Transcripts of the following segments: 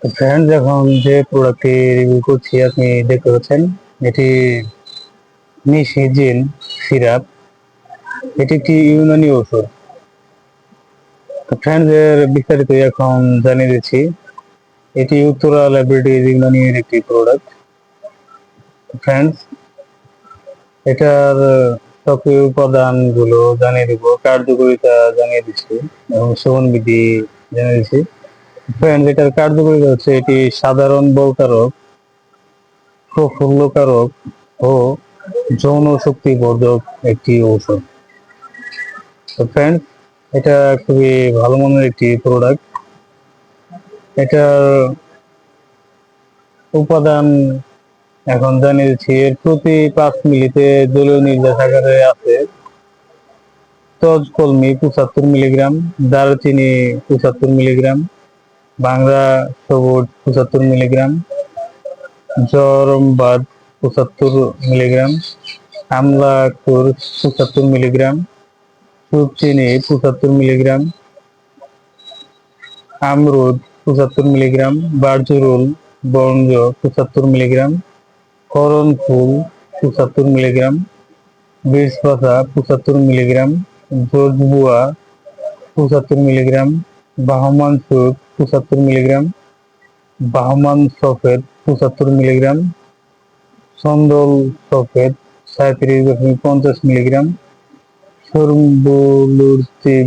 তো ফ্রেন্ডস, এখন যে প্রোডাক্টটি রিভিউ করছি আপনি দেখতে পাচ্ছেন, এটি নিশিজিন সিরাপ। এটি একটি ইউনানি ওষুধ। তো ফ্রেন্ডস, এর বিস্তারিত এখন জানিয়ে দিচ্ছি। এটি উত্তরা ল্যাবরেটরিজ ইউনানির একটি প্রোডাক্ট। ফ্রেন্ডস, এটার সক্রিয় উপাদানগুলো জানিয়ে দিব, কার্যকারিতা জানিয়ে দিচ্ছি এবং সেবন বিধি জানিয়ে দিচ্ছি। ফ্রেন্ডস, এটার কার্যকারিতা হচ্ছে এটি সাধারণ বলকারক, প্রফুল্লকারক ও যৌন শক্তি বর্ধক একটি ঔষধ। তো ফ্রেন্ডস, এটা খুবই ভালো মানের একটি প্রোডাক্ট। এটার উপাদান এখন জানিয়ে দিচ্ছি। এর প্রতি 5 মিলিতে জলীয় নির্যাস আকারে আছে তজ কলমি 75 মিলিগ্রাম, দারুচিনি 75 মিলিগ্রাম, বাংলা সবুজ 75 মিলিগ্রাম, জরমবাদ 75 মিলিগ্রাম, আমলা খুর 75 মিলিগ্রাম, সুপচিনি 75 মিলিগ্রাম, আমরুদ 75 মিলিগ্রাম, বার্জুরুল বর্জ্য 75 মিলিগ্রাম, করণ ফুল 75 মিলিগ্রাম, বীজ পাতা 75 মিলিগ্রাম, জোজবুয়া 75 মিলিগ্রাম, বাহমান সুদ 75 মিলিগ্রাম, বাহমান সফেদ 75 মিলিগ্রাম, সন্দল সফেদ 37.50 মিলিগ্রাম, সরবুলুরচিব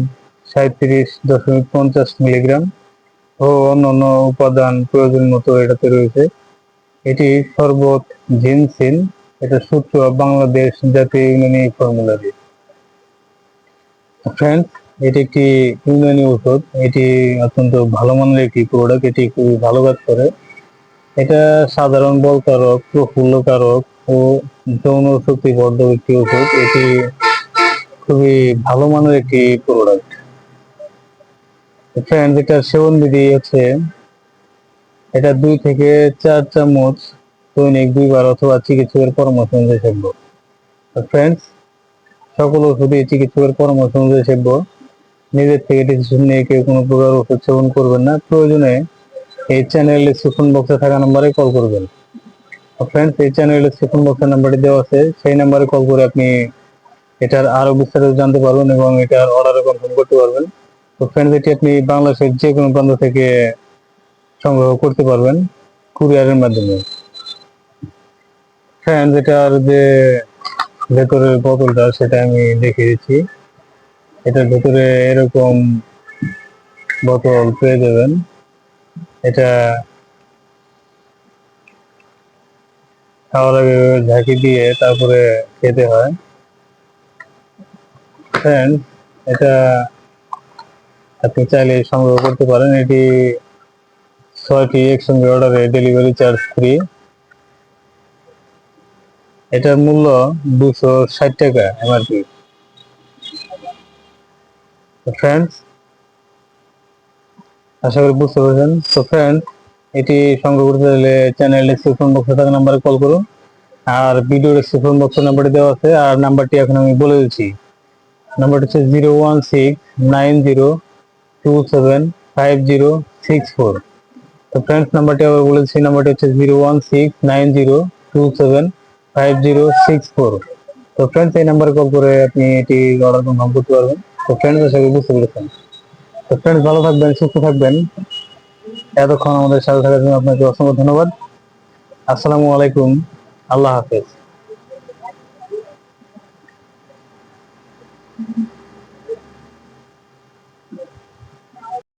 37.50 মিলিগ্রাম ও অন্যান্য উপাদান প্রয়োজন মতো এটাতে রয়েছে। এটি শরবত জিনসিন। এটা সূত্র বাংলাদেশ জাতীয় ইউনানি ফর্মুলারি। ফ্রেন্ডস, এটি একটি ইউনানি ঔষধ। এটি অত্যন্ত ভালো মানের একটি প্রোডাক্ট। এটি খুবই ভালো কাজ করে। এটা সাধারণ বলকারক, প্রফুল্লকারক ও যৌন শক্তি বর্ধক একটি ওষুধ। এটি খুবই ভালো মানের একটি প্রোডাক্ট। ফ্রেন্ডস, এটার সেবন বিধি হচ্ছে এটা 2 থেকে 4 চামচ দৈনিক 2 বার অথবা চিকিৎসকের পরামর্শ অনুযায়ী সেবন। ফ্রেন্ডস, সকল ওষুধই চিকিৎসকের পরামর্শ অনুযায়ী সেবন। নিজের থেকে ডিসিশন নিয়ে কেউ কোনো প্রকার ওষুধ সেবন করবেন না। প্রয়োজনে এই চ্যানেল ডিসক্রিপশন বক্সে থাকা নাম্বারে কল করবেন। ফ্রেন্ডস, এই চ্যানেল ডিসক্রিপশন বক্সের নাম্বারটি দেওয়া আছে, সেই নাম্বারে কল করে আপনি এটার আরো বিস্তারিত জানতে পারবেন এবং এটার অর্ডারও কনফার্ম করতে পারবেন। তো ফ্রেন্ডস, এটি আপনি বাংলাদেশের যে কোনো প্রান্ত থেকে সংগ্রহ করতে পারবেন কুরিয়ারের মাধ্যমে। ফ্রেন্ডস, এটার যে ভেতরের বোতলটা সেটা আমি দেখিয়ে দিচ্ছি। এটার ভেতরে এরকম বোতল পেয়ে যাবেন। এটা খাওয়ার আগে ঝাঁকি দিয়ে তারপরে খেতে হয়। ফ্রেন্ডস, এটা আপনি চাইলে সংগ্রহ করতে পারেন। এটি 6টি একসঙ্গে অর্ডারে ডেলিভারি চার্জ ফ্রি। এটার মূল্য 260 টাকা এমআরপি। ফ্রেন্ডস, আশা করি বুঝতে পারছেন। তো ফ্রেন্ডস, এটি সংগ্রহ করতে চাইলে চ্যানেল ডিসক্রিপশন বক্সে থাকা নাম্বারে কল করুন। আর ভিডিও ডিসক্রিপশন বক্সের নাম্বারটি দেওয়া আছে। আর নাম্বারটি এখন আমি বলে দিচ্ছি। নাম্বারটি হচ্ছে 01690275064। তো ফ্রেন্ডস, নাম্বারটি আবার বলেছি, নাম্বারটি হচ্ছে 01690275064। তো ফ্রেন্ডস, এই নাম্বারে কল করে আপনি এটি অর্ডার কনফার্ম করতে পারবেন। তো ফ্রেন্ডস, আশা করি বুঝতে পেরেছেন। তো ফ্রেন্ডস, ভালো থাকবেন, সুস্থ থাকবেন। এতক্ষণ আমাদের সাথে থাকার জন্য আপনাকে অসংখ্য ধন্যবাদ। আসসালামু আলাইকুম। আল্লাহ হাফেজ।